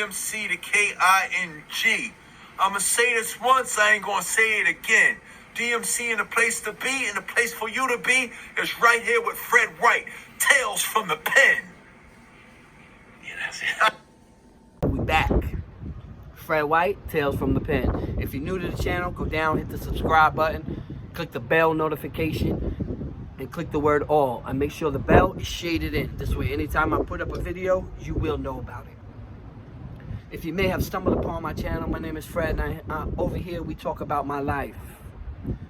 DMC to KING. I'ma say this once, I ain't gonna say it again. DMC in the place to be, and the place for you to be is right here with Fred White. Tales from the pen. Yeah, that's it. We back. Fred White, Tales from the Pen. If you're new to the channel, go down, hit the subscribe button, click the bell notification, and click the word all. And make sure the bell is shaded in. This way, anytime I put up a video, you will know about it. If you may have stumbled upon my channel, my name is Fred, and over here we talk about my life,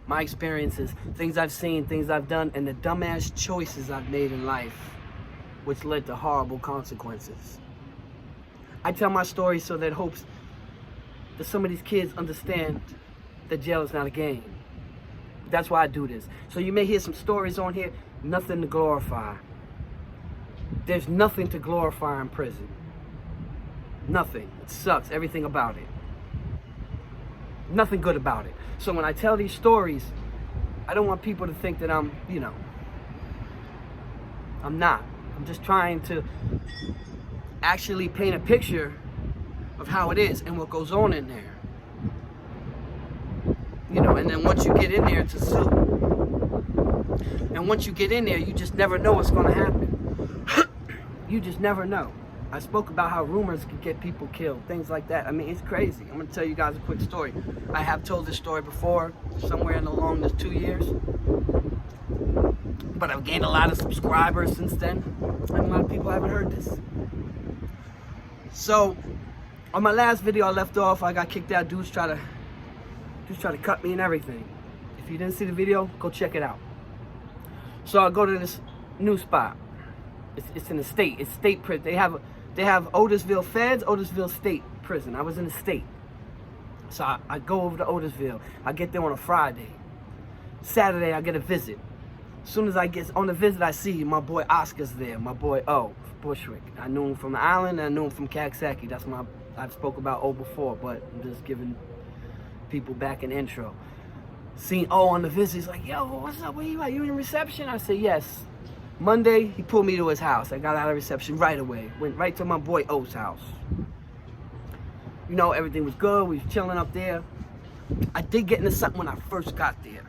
my experiences, things I've seen, things I've done, and the dumbass choices I've made in life, which led to horrible consequences. I tell my story so that hopes that some of these kids understand that jail is not a game. That's why I do this. So you may hear some stories on here, nothing to glorify. There's nothing to glorify in prison. Nothing. It sucks, everything about it. Nothing good about it. So when I tell these stories, I don't want people to think that I'm, I'm not. I'm just trying to actually paint a picture of how it is and what goes on in there. And then once you get in there, it's a zoo. And once you get in there, you just never know what's going to happen. You just never know. I spoke about how rumors can get people killed, things like that. I mean, it's crazy. I'm going to tell you guys a quick story. I have told this story before, somewhere along the 2 years. But I've gained a lot of subscribers since then. And a lot of people haven't heard this. So, on my last video I left off, I got kicked out. Dudes try to cut me and everything. If you didn't see the video, go check it out. So I go to this new spot. It's in the state. It's state prison. They have Otisville Feds, Otisville State Prison. I was in the state. So I go over to Otisville. I get there on a Friday. Saturday, I get a visit. As soon as I get on the visit, I see my boy Oscar's there. My boy O, Bushwick. I knew him from the island, and I knew him from Caxsaki. That's I've spoke about O before, but I'm just giving people back an intro. Seen O on the visit. He's like, yo, what's up? Where you at? You in reception? I said, yes. Monday, he pulled me to his house. I got out of reception right away. Went right to my boy O's house. Everything was good. We was chilling up there. I did get into something when I first got there,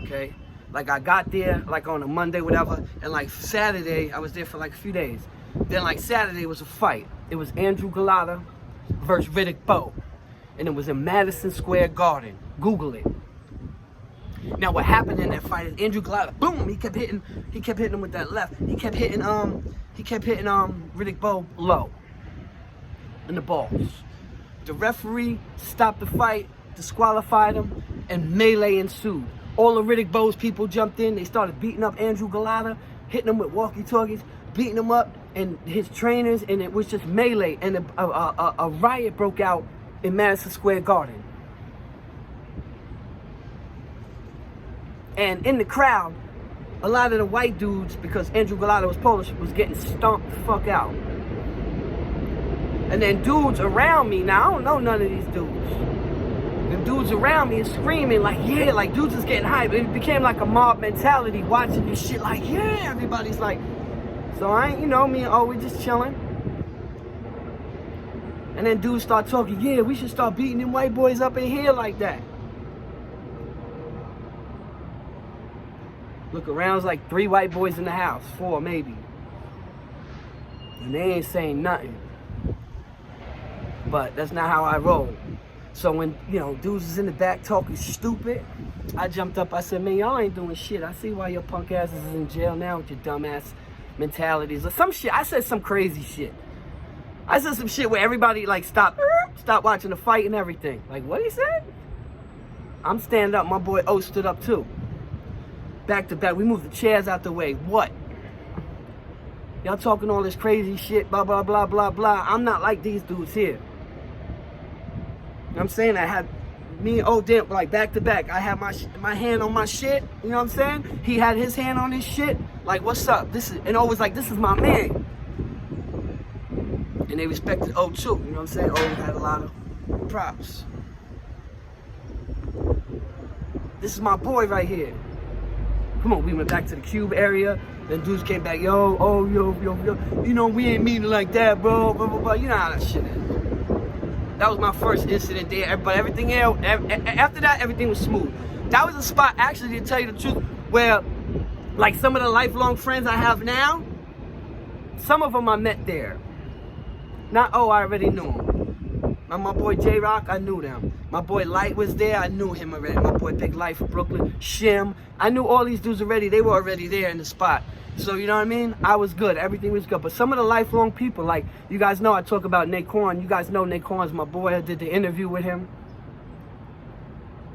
okay? Like, I got there, like, on a Monday, whatever, and, like, Saturday, I was there for, like, a few days. Then, like, Saturday was a fight. It was Andrew Golota versus Riddick Bowe. And it was in Madison Square Garden. Google it. Now what happened in that fight is Andrew Golota, boom, he kept hitting him with that left. He kept hitting Riddick Bowe low in the balls. The referee stopped the fight, disqualified him, and melee ensued. All of Riddick Bowe's people jumped in, they started beating up Andrew Golota, hitting him with walkie-talkies, beating him up, and his trainers, and it was just melee, and a riot broke out in Madison Square Garden. And in the crowd, a lot of the white dudes, because Andrew Golota was Polish, was getting stomped the fuck out. And then dudes around me, now I don't know none of these dudes. The dudes around me is screaming like, yeah, like dudes is getting hyped. It became like a mob mentality watching this shit like, yeah, everybody's like, so I ain't, me and O, we just chilling. And then dudes start talking, yeah, we should start beating them white boys up in here like that. Look around, it's like 3 white boys in the house, 4 maybe. And they ain't saying nothing. But that's not how I roll. So when, dudes is in the back talking stupid, I jumped up, I said, man, y'all ain't doing shit. I see why your punk asses is in jail now with your dumbass mentalities. Or some shit, I said some crazy shit. I said some shit where everybody like stop watching the fight and everything. Like, what he said? I'm standing up, my boy O stood up too. Back to back, we moved the chairs out the way. What? Y'all talking all this crazy shit, blah, blah, blah, blah, blah. I'm not like these dudes here. I'm saying I had, me and O did like back to back. I had my hand on my shit, you know what I'm saying? He had his hand on his shit. Like, what's up? And O was like, this is my man. And they respected O too, you know what I'm saying? O had a lot of props. This is my boy right here. Come on, we went back to the cube area. Then dudes came back, yo, oh, yo, we ain't meaning like that, bro, blah, blah, blah. You know how that shit is. That was my first incident there. But everything else, after that, everything was smooth. That was a spot, actually, to tell you the truth, where, like, some of the lifelong friends I have now, some of them I met there. Not, oh, I already knew him. My boy J-Rock, I knew them. My boy Light was there, I knew him already. My boy Big Light from Brooklyn, Shim. I knew all these dudes already. They were already there in the spot. So, you know what I mean? I was good. Everything was good. But some of the lifelong people, like, you guys know I talk about Naquan. You guys know Naquan's my boy. I did the interview with him.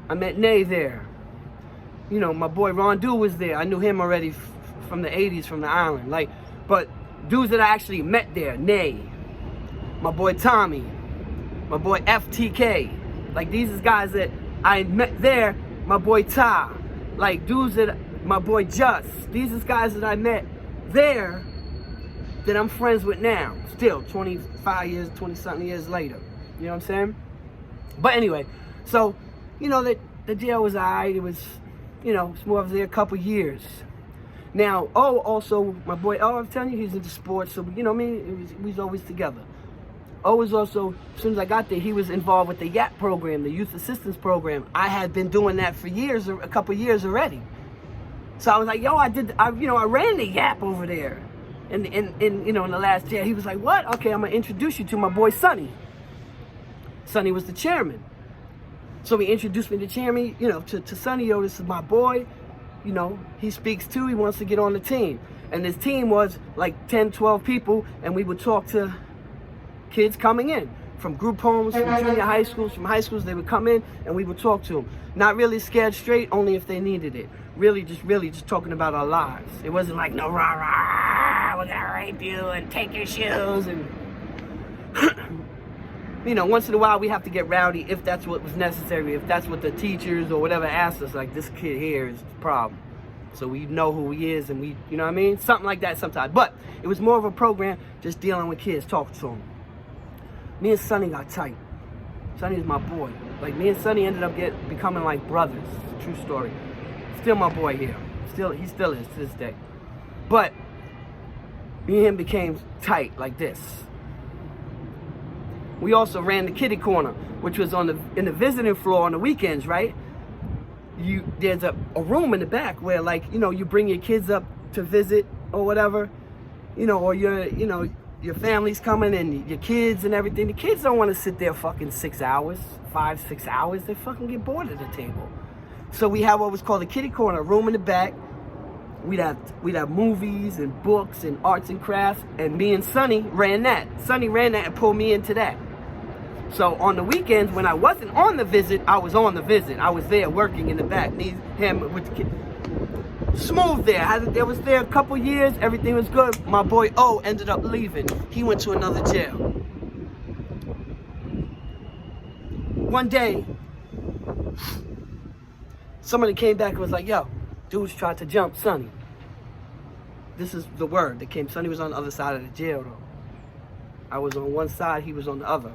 I met Nay there. You know, my boy Ron Du was there. I knew him already from the 80s, from the island. Like, but dudes that I actually met there, Nay, my boy Tommy, my boy FTK. Like, these is guys that I met there. My boy Ty. Like, dudes that, my boy Just. These is guys that I met there that I'm friends with now. Still, 25 years, 20-something years later. You know what I'm saying? But anyway, so, you know, the jail was alright. It was, you know, I was there a couple years. Now, also, my boy, I'm telling you, he's into sports, so, you know what I mean? We was always together. Was also, as soon as I got there, he was involved with the YAP program, the Youth Assistance Program. I had been doing that for years, a couple years already. So I was like, yo, I ran the YAP over there. And you know, in the last year, he was like, what? Okay, I'm gonna introduce you to my boy Sonny. Sonny was the chairman. So he introduced me to chairman, you know, to Sonny. Yo, this is my boy. You know, he speaks too. He wants to get on the team. And his team was like 10, 12 people, and we would talk to kids coming in from group homes, from junior high schools, from high schools. They would come in, and we would talk to them. Not really scared straight, only if they needed it. Really just talking about our lives. It wasn't like, no, rah, rah, we're gonna rape you and take your shoes. And, you know, once in a while we have to get rowdy if that's what was necessary, if that's what the teachers or whatever asked us, like, this kid here is the problem. So we know who he is, and we, you know what I mean? Something like that sometimes. But it was more of a program just dealing with kids, talking to them. Me and Sonny got tight. Sonny is my boy. Like, me and Sonny ended up becoming like brothers. It's a true story. Still my boy here. He still is to this day. But me and him became tight like this. We also ran the kiddie corner, which was in the visiting floor on the weekends, right? There's a room in the back where, like, you know, you bring your kids up to visit or whatever, you know, or your family's coming and your kids and everything. The kids don't want to sit there fucking 6 hours, 5-6 hours. They fucking get bored at the table. So we have what was called a kiddie corner, a room in the back. We'd have movies and books and arts and crafts, and me and Sonny ran that. Sonny ran that and pulled me into that. So on the weekends, when I wasn't on the visit, I was on the visit. I was there working in the back. Him with the kid. Smooth there. I was there a couple years. Everything was good. My boy O ended up leaving. He went to another jail. One day, somebody came back and was like, yo, dudes tried to jump Sonny. This is the word that came. Sonny was on the other side of the jail, though. I was on one side, he was on the other.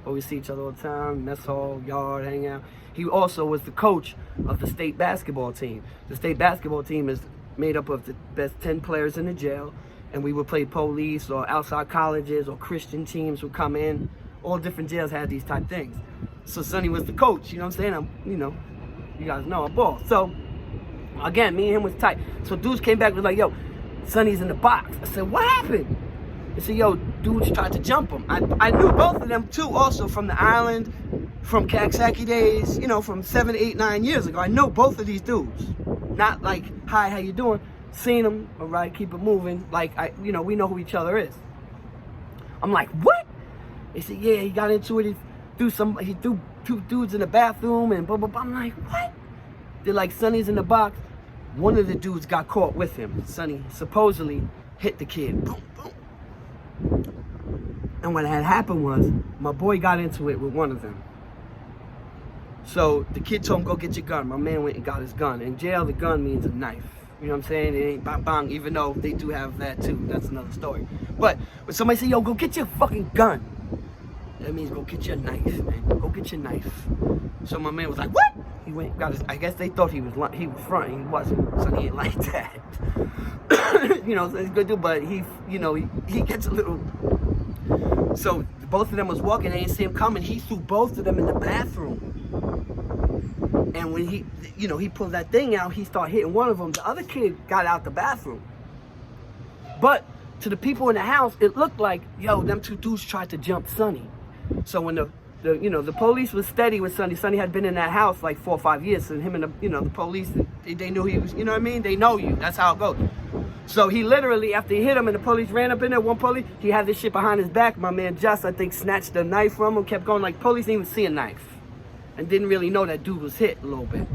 But we see each other all the time, mess hall, yard, hang out. He also was the coach of the state basketball team. The state basketball team is made up of the best 10 players in the jail, and we would play police or outside colleges or Christian teams would come in. All different jails had these type things. So Sonny was the coach, you know what I'm saying? You guys know I'm ball. So, again, me and him was tight. So dudes came back and was like, yo, Sonny's in the box. I said, what happened? They said, yo, dudes tried to jump him. I knew both of them, too, also from the island, from Kaksaki days, you know, from 7, 8, 9 years ago. I know both of these dudes. Not like, hi, how you doing? Seen them, all right, keep it moving. Like, we know who each other is. I'm like, what? They said, yeah, he got into it. He threw 2 dudes in the bathroom and blah, blah, blah. I'm like, what? They're like, Sonny's in the box. One of the dudes got caught with him. Sonny supposedly hit the kid. Boom, boom. And what had happened was, my boy got into it with one of them. So the kid told him, go get your gun. My man went and got his gun. In jail, the gun means a knife. You know what I'm saying? It ain't bang bang, even though they do have that too. That's another story. But when somebody say, yo, go get your fucking gun, that means go get your knife, man. Go get your knife. So my man was like, what? He went, got his, I guess they thought he was front. He wasn't. So he ain't like that. You know, so it's good dude, but he gets a little. So both of them was walking, they didn't see him coming. He threw both of them in the bathroom. And when he, he pulled that thing out, he started hitting one of them. The other kid got out the bathroom. But to the people in the house, it looked like, them two dudes tried to jump Sonny. So when the police was steady with Sonny. Sonny had been in that house like 4 or 5 years, and him and the police, they knew he was, They know you. That's how it goes. So he literally, after he hit him and the police ran up in there, one police, he had this shit behind his back. My man Just, I think, snatched the knife from him, kept going. Like, police didn't even see a knife. And didn't really know that dude was hit a little bit.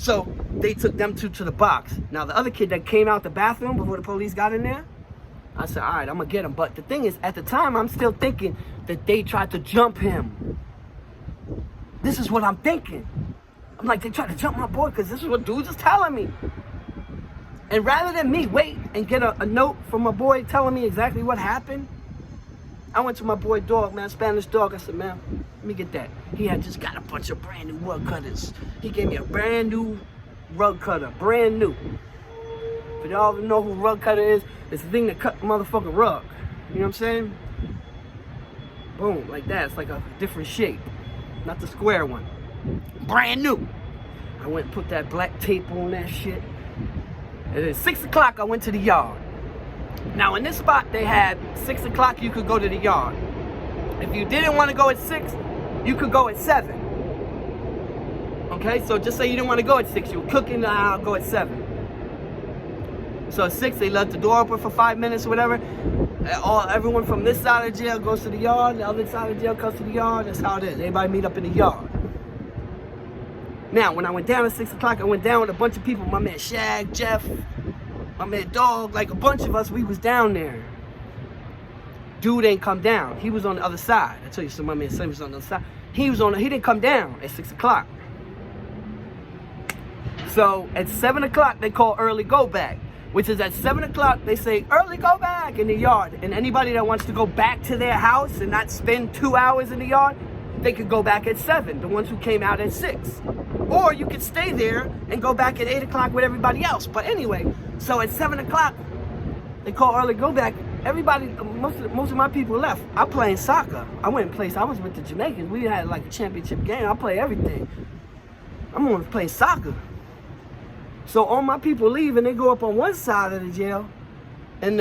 So they took them two to the box. Now the other kid that came out the bathroom before the police got in there, I said, all right, I'm gonna get him. But the thing is, at the time, I'm still thinking that they tried to jump him. This is what I'm thinking. I'm like, they tried to jump my boy because this is what dudes is telling me. And rather than me wait and get a note from my boy telling me exactly what happened, I went to my boy Dog, man, Spanish Dog. I said, man, let me get that. He had just got a bunch of brand new rug cutters. He gave me a brand new rug cutter, brand new. For y'all who know who rug cutter is, it's the thing that cut the motherfucking rug. You know what I'm saying? Boom, like that. It's like a different shape, not the square one. Brand new. I went and put that black tape on that shit. And at 6 o'clock, I went to the yard. Now, in this spot, they had 6 o'clock, you could go to the yard. If you didn't want to go at 6, you could go at 7. Okay, so just say you didn't want to go at 6, you were cooking, I'll go at 7. So at 6, they left the door open for 5 minutes or whatever. Everyone from this side of jail goes to the yard, the other side of jail comes to the yard. That's how it is. Everybody meet up in the yard. Now, when I went down at 6 o'clock, I went down with a bunch of people. My man Shag, Jeff, my man Dog, like a bunch of us, we was down there. Dude ain't come down. He was on the other side. I tell you, so my man Sam was on the other side. He didn't come down at 6 o'clock. So at 7 o'clock, they call early go back, which is at 7 o'clock, they say early go back in the yard. And anybody that wants to go back to their house and not spend 2 hours in the yard, they could go back at 7, the ones who came out at 6. Or you could stay there and go back at 8 o'clock with everybody else. But anyway, so at 7 o'clock, they call early go back. Everybody, most of my people left. I playing soccer. I went and played. I was with the Jamaicans. We had like a championship game. I play everything. I'm going to play soccer. So all my people leave and they go up on one side of the jail. And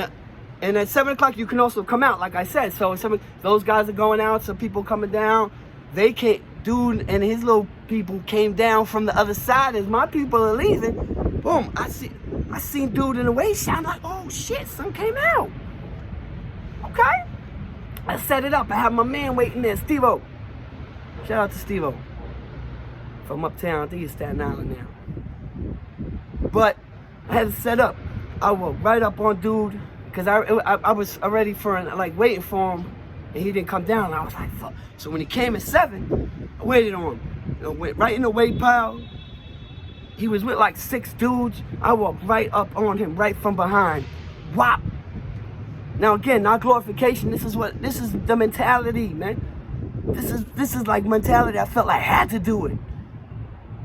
at 7 o'clock, you can also come out, like I said. So those guys are going out, some people coming down. They can't. Dude and his little people came down from the other side as my people are leaving. Boom, I seen dude in the way shot. I'm like, oh shit, son came out. Okay. I set it up. I have my man waiting there, Steve-O. Shout out to Steve-O. From uptown, I think he's Staten Island now. But I had it set up. I walked right up on dude, because I was already waiting for him, and he didn't come down. I was like, fuck. So when he came at 7, I waited on him. Went right in the weight pile. He was with like 6 dudes. I walked right up on him, right from behind. Whop. Now again, not glorification. This is the mentality, man. This is like mentality. I felt like I had to do it.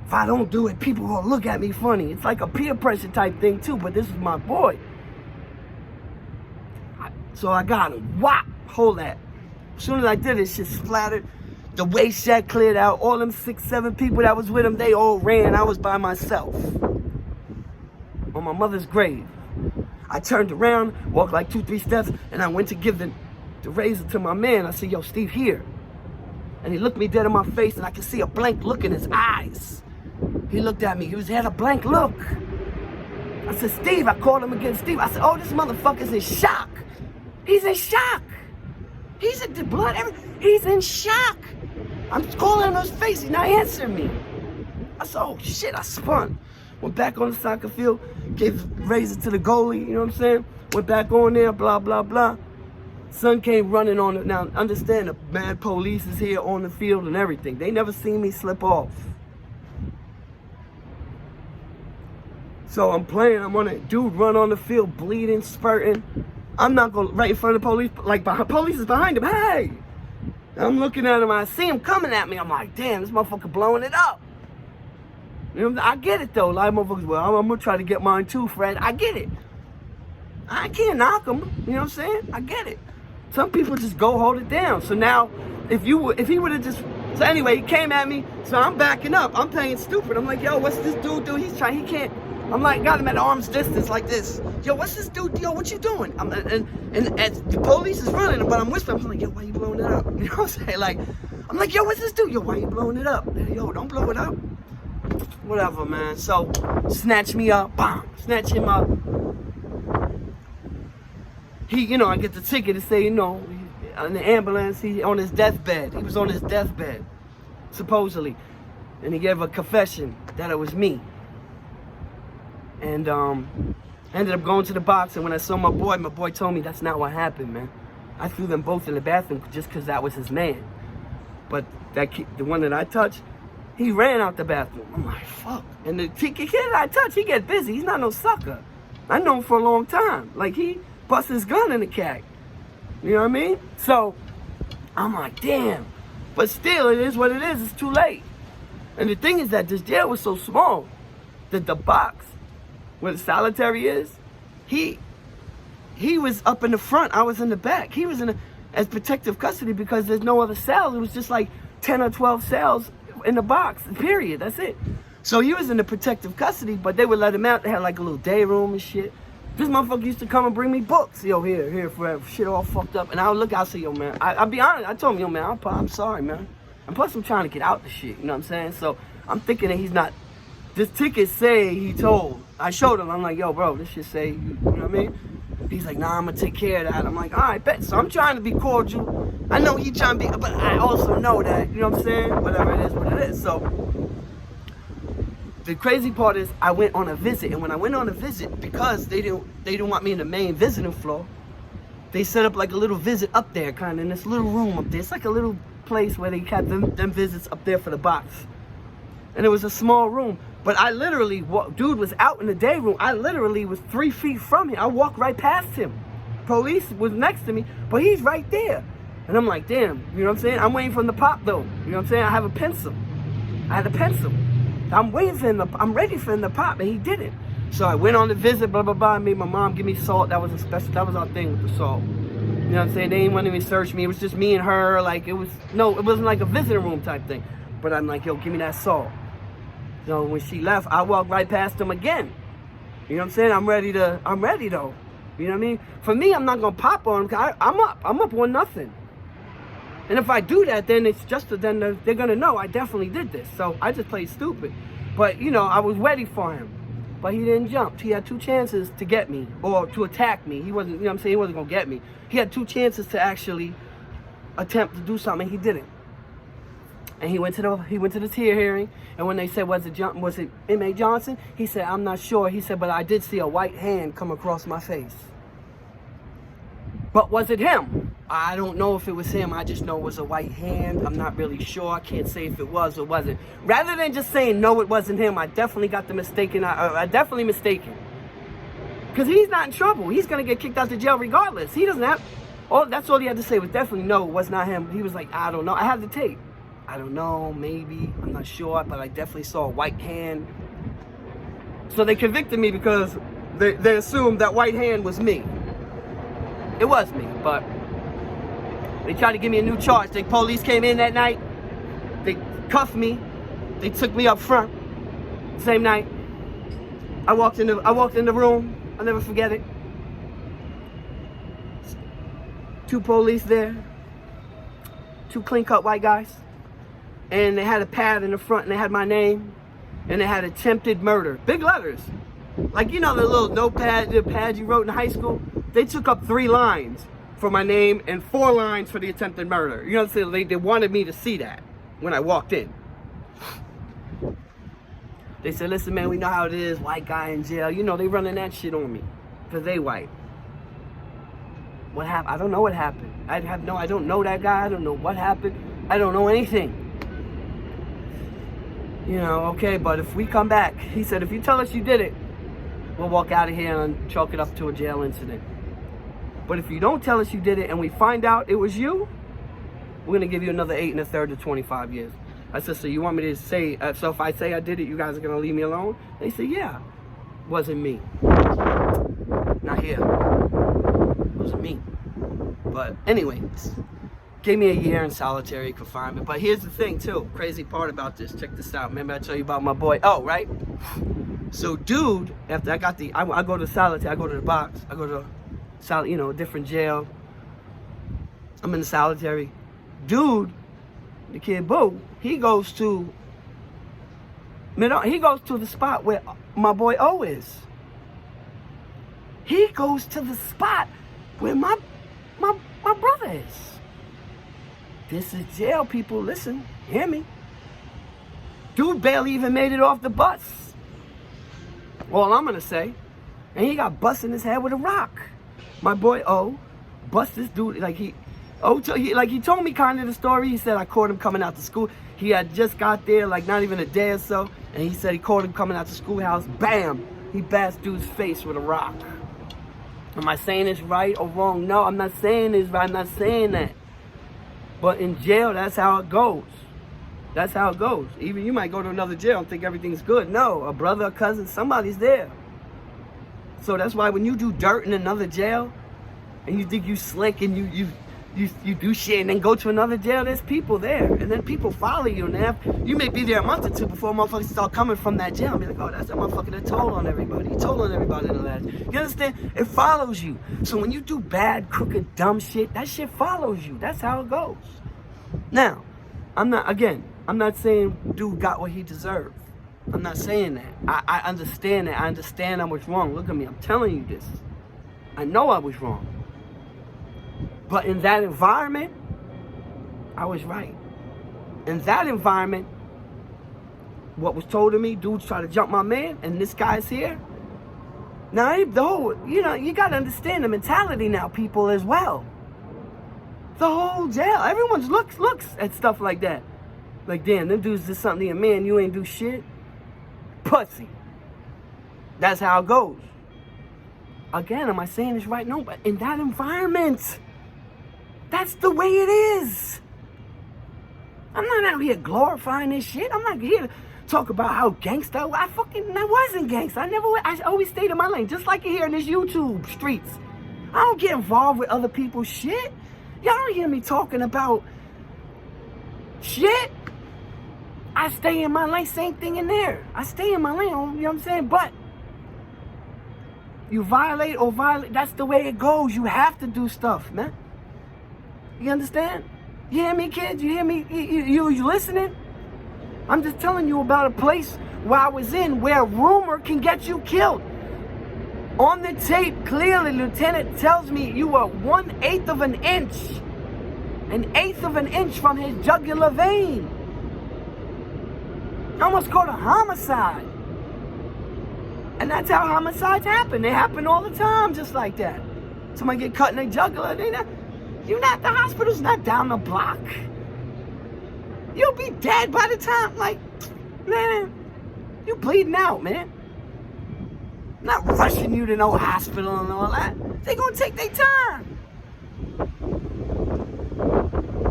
If I don't do it, people will look at me funny. It's like a peer pressure type thing too, but this is my boy. So I got him. Whop. Hold that. As soon as I did it, shit splattered. The waist shack cleared out. All them 6, 7 people that was with him, they all ran. I was by myself on my mother's grave. I turned around, walked like 2, 3 steps, and I went to give the razor to my man. I said, yo, Steve, here. And he looked me dead in my face, and I could see a blank look in his eyes. He looked at me. He had a blank look. I said, Steve. I called him again, Steve. I said, oh, this motherfucker's in shock. He's in shock. He's in the blood. He's in shock. I'm calling him in his face. He's not answering me. I said, oh, shit. I spun. Went back on the soccer field. Gave the razor to the goalie. You know what I'm saying? Went back on there. Blah, blah, blah. Son came running on it. Now, understand, the mad police is here on the field and everything. They never seen me slip off. So I'm playing. I'm on it. Dude run on the field, bleeding, spurting. I'm not going right in front of the police. Like, police is behind him. Hey! I'm looking at him. I see him coming at me. I'm like, damn, this motherfucker blowing it up. You know, I get it, though. A lot of motherfuckers, well, I'm going to try to get mine, too, Fred. I get it. I can't knock him. You know what I'm saying? I get it. Some people just go hold it down. So now, if he would have just, so anyway, he came at me. So I'm backing up. I'm playing stupid. I'm like, yo, what's this dude do? He can't. I'm like, got him at arm's distance like this. Yo, what's this dude? Yo, what you doing? And as the police is running, but I'm whispering. I'm like, yo, why you blowing it up? You know what I'm saying? Like, I'm like, yo, what's this dude? Yo, why you blowing it up? Yo, don't blow it up. Whatever, man. So, snatch me up. Bam. Snatch him up. He, you know, I get the ticket to say, you know, in the ambulance, he on his deathbed. He was on his deathbed, supposedly. And he gave a confession that it was me. And I ended up going to the box, and when I saw my boy told me that's not what happened, man. I threw them both in the bathroom just because that was his man. But the one that I touched, he ran out the bathroom. I'm like, fuck. And the kid I touched, he get busy. He's not no sucker. I know him for a long time. Like, he bust his gun in the cat. You know what I mean? So, I'm like, damn. But still, it is what it is. It's too late. And the thing is that this jail was so small that the box where the solitary is, he was up in the front. I was in the back. He was as protective custody because there's no other cells. It was just like 10 or 12 cells in the box, period. That's it. So he was in the protective custody, but they would let him out. They had like a little day room and shit. This motherfucker used to come and bring me books. Yo, here, forever. Shit all fucked up. And I would look out and say, yo, man, I'll be honest. I told him, yo, man, I'm sorry, man. And plus, I'm trying to get out the shit. You know what I'm saying? So I'm thinking that he's not. This ticket say he told. I showed him. I'm like, yo, bro, this shit say, you know what I mean? He's like, nah, I'm going to take care of that. I'm like, all right, bet. So I'm trying to be cordial. I know he trying to be, but I also know that, you know what I'm saying? Whatever it is, what it is. So the crazy part is I went on a visit. And when I went on a visit, because they didn't want me in the main visiting floor, they set up like a little visit up there, kind of in this little room up there. It's like a little place where they kept them visits up there for the box. And it was a small room. But I literally, dude was out in the day room. I literally was 3 feet from him. I walked right past him. Police was next to me, but he's right there. And I'm like, damn, you know what I'm saying? I'm waiting for him to pop though. You know what I'm saying? I have a pencil. I had a pencil. I'm waiting for him I'm ready for him to pop, and he didn't. So I went on the visit, blah, blah, blah. I made my mom give me salt. That was that was our thing with the salt. You know what I'm saying? They didn't want to even search me. It was just me and her. Like, it wasn't like a visiting room type thing. But I'm like, yo, give me that salt. So when she left, I walked right past him again. You know what I'm saying? I'm ready though. You know what I mean? For me, I'm not gonna pop on him, because I'm up 1-0. And if I do that, then it's just then they're gonna know I definitely did this. So I just played stupid. But you know, I was ready for him. But he didn't jump. He had 2 chances to get me or to attack me. He wasn't, you know what I'm saying? He wasn't gonna get me. He had 2 chances to actually attempt to do something. He didn't. And he went to the tier hearing, and when they said, was it inmate Johnson? He said, I'm not sure. He said, but I did see a white hand come across my face. But was it him? I don't know if it was him. I just know it was a white hand. I'm not really sure. I can't say if it was or wasn't. Rather than just saying, no, it wasn't him, I definitely got the mistaken. I definitely mistaken. Because he's not in trouble. He's going to get kicked out the jail regardless. He doesn't have, that's all he had to say was definitely, no, it was not him. He was like, I don't know. I have the tape. I don't know, maybe, I'm not sure, but I definitely saw a white hand. So they convicted me because they assumed that white hand was me. It was me, but they tried to give me a new charge. The police came in that night, they cuffed me, they took me up front. Same night, I walked in the room, I'll never forget it. 2 police there, 2 clean-cut white guys. And they had a pad in the front, and they had my name, and they had attempted murder. Big letters. Like, you know, the little notepad, the pad you wrote in high school? They took up 3 lines for my name and 4 lines for the attempted murder. You know what I'm saying? They wanted me to see that when I walked in. They said, listen, man, we know how it is, white guy in jail. You know, they running that shit on me because they white. What happened? I don't know what happened. I don't know that guy. I don't know what happened. I don't know anything. You know, okay, but if we come back, he said, if you tell us you did it, we'll walk out of here and chalk it up to a jail incident. But if you don't tell us you did it and we find out it was you, we're going to give you another 8 1/3 to 25 years. I said, so you want me to say, so if I say I did it, you guys are going to leave me alone? They said, yeah. Wasn't me. Not here. Wasn't me. But anyway, gave me a year in solitary confinement. But here's the thing too, crazy part about this, check this out. Remember I told you about my boy O, right? So dude, after I got I go to solitary, I go to the box, I go to a different jail. I'm in the solitary. Dude, the kid Boo, he goes to the spot where my boy O is. He goes to the spot where my brother is. This is jail, people. Listen, hear me. Dude barely even made it off the bus. All I'm gonna say, and he got busted in his head with a rock. My boy O bust this dude he told me kind of the story. He said I caught him coming out to school. He had just got there like not even a day or so, and he said he caught him coming out to schoolhouse. Bam! He bashed dude's face with a rock. Am I saying this right or wrong? No, I'm not saying this right. I'm not saying that. But in jail, that's how it goes. That's how it goes. Even you might go to another jail and think everything's good. No, a brother, a cousin, somebody's there. So that's why when you do dirt in another jail, and you think you slick and you do shit and then go to another jail, there's people there. And then people follow you. And you may be there a month or two before motherfuckers start coming from that jail and be like, oh, that's that motherfucker that told on everybody. He told on everybody in the last. You understand? It follows you. So when you do bad, crooked, dumb shit, that shit follows you. That's how it goes. Now, I'm not saying dude got what he deserved. I'm not saying that. I understand that. I understand I was wrong. Look at me. I'm telling you this. I know I was wrong. But in that environment, I was right. In that environment, what was told to me, dudes try to jump my man, and this guy's here. Now, you got to understand the mentality now, people, as well. The whole jail, everyone looks at stuff like that. Like, damn, them dudes did something to your man, you ain't do shit. Pussy. That's how it goes. Again, am I saying this right? No, but in that environment, that's the way it is. I'm not out here glorifying this shit. I'm not here to talk about how gangsta I wasn't gangsta. I always stayed in my lane, just like you hear in this YouTube streets. I don't get involved with other people's shit. Y'all don't hear me talking about shit. I stay in my lane, same thing in there. I stay in my lane, you know what I'm saying? But you violate, that's the way it goes. You have to do stuff, man. You understand? You hear me, kids? You hear me? You listening? I'm just telling you about a place where I was in where rumor can get you killed. On the tape, clearly, Lieutenant tells me you were 1/8 of an inch. 1/8 of an inch from his jugular vein. Almost called a homicide. And that's how homicides happen. They happen all the time, just like that. Somebody get cut in their jugular, the hospital's not down the block. You'll be dead by the time, man, you bleeding out, man. Not rushing you to no hospital and all that. They gonna take their time.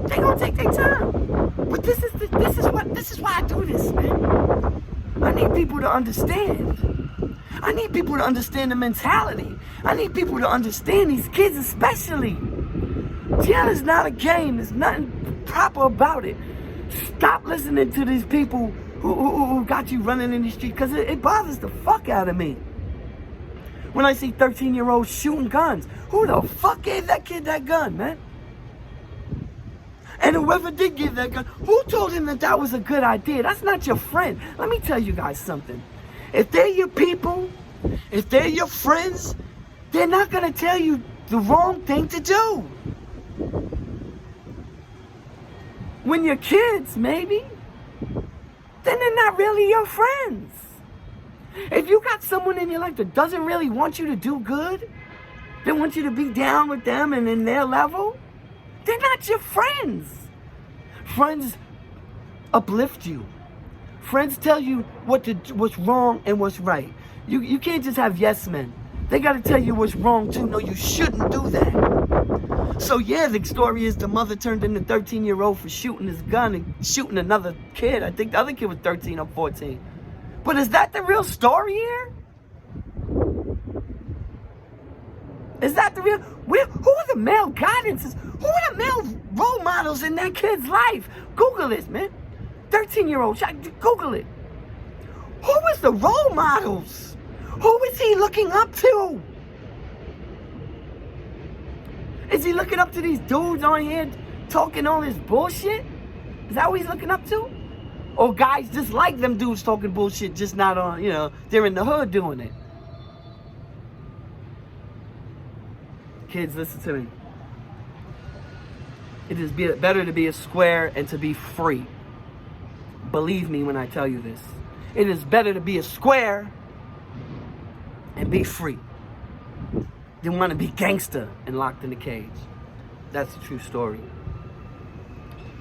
They gonna take their time. But this is why I do this, man. I need people to understand. I need people to understand the mentality. I need people to understand these kids especially. Jail is not a game. There's nothing proper about it. Stop listening to these people who got you running in the street, because it bothers the fuck out of me. When I see 13-year-olds shooting guns, who the fuck gave that kid that gun, man? And whoever did give that gun, who told him that was a good idea? That's not your friend. Let me tell you guys something. If they're your people, if they're your friends, they're not going to tell you the wrong thing to do. When you're kids, maybe, then they're not really your friends. If you got someone in your life that doesn't really want you to do good, they want you to be down with them and in their level, they're not your friends. Friends uplift you. Friends tell you what's wrong and what's right. You can't just have yes men. They got to tell you what's wrong too. No, you shouldn't do that. So yeah, the story is the mother turned in the 13-year-old for shooting his gun and shooting another kid. I think the other kid was 13 or 14. But is that the real story here? Is that the real? Who are the male guidances? Who are the male role models in that kid's life? Google this, man. 13-year-old, Google it. Who is the role models? Who is he looking up to? Is he looking up to these dudes on here talking all this bullshit? Is that what he's looking up to? Or guys just like them dudes talking bullshit, just not on, they're in the hood doing it. Kids, listen to me. It is better to be a square and to be free. Believe me when I tell you this. It is better to be a square and be free than want to be gangster and locked in a cage. That's the true story.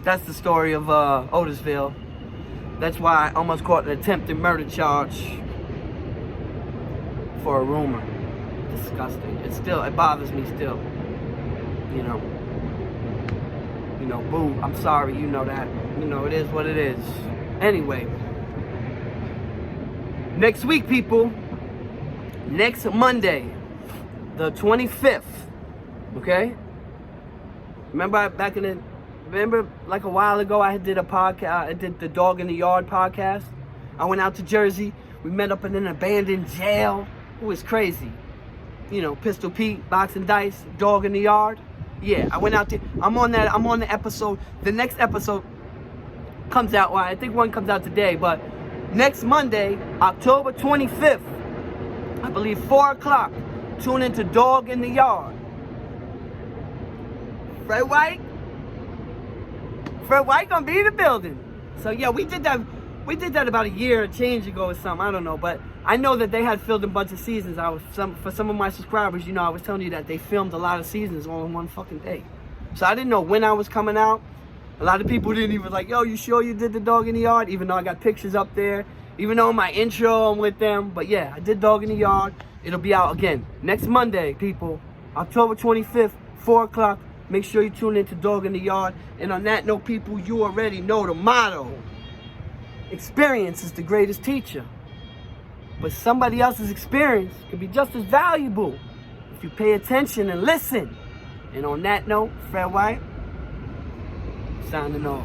That's the story of Otisville. That's why I almost caught an attempted murder charge for a rumor. Disgusting. It bothers me still. Boo, I'm sorry, you know that. It is what it is. Anyway. Next week, people. Next Monday, the 25th. Okay? Remember like a while ago, I did a podcast. I did the Dog in the Yard podcast. I went out to Jersey. We met up in an abandoned jail. It was crazy. Pistol Pete, Boxing Dice, Dog in the Yard. Yeah, I went out there. I'm on the episode. The next episode comes out. Well, I think one comes out today, but next Monday, October 25th, I believe 4 o'clock. Tune into Dog in the Yard. Fred White gonna be in the building. So yeah, we did that about a year or change ago or something. I don't know, but I know that they had filmed a bunch of seasons. For some of my subscribers, I was telling you that they filmed a lot of seasons all in one fucking day. So I didn't know when I was coming out. A lot of people didn't even like, yo, you sure you did the Dog in the Yard? Even though I got pictures up there. Even though my intro, I'm with them. But yeah, I did Dog in the Yard. It'll be out again next Monday, people. October 25th, 4 o'clock. Make sure you tune in to Dog in the Yard. And on that note, people, you already know the motto. Experience is the greatest teacher. But somebody else's experience can be just as valuable if you pay attention and listen. And on that note, Fred White, signing off.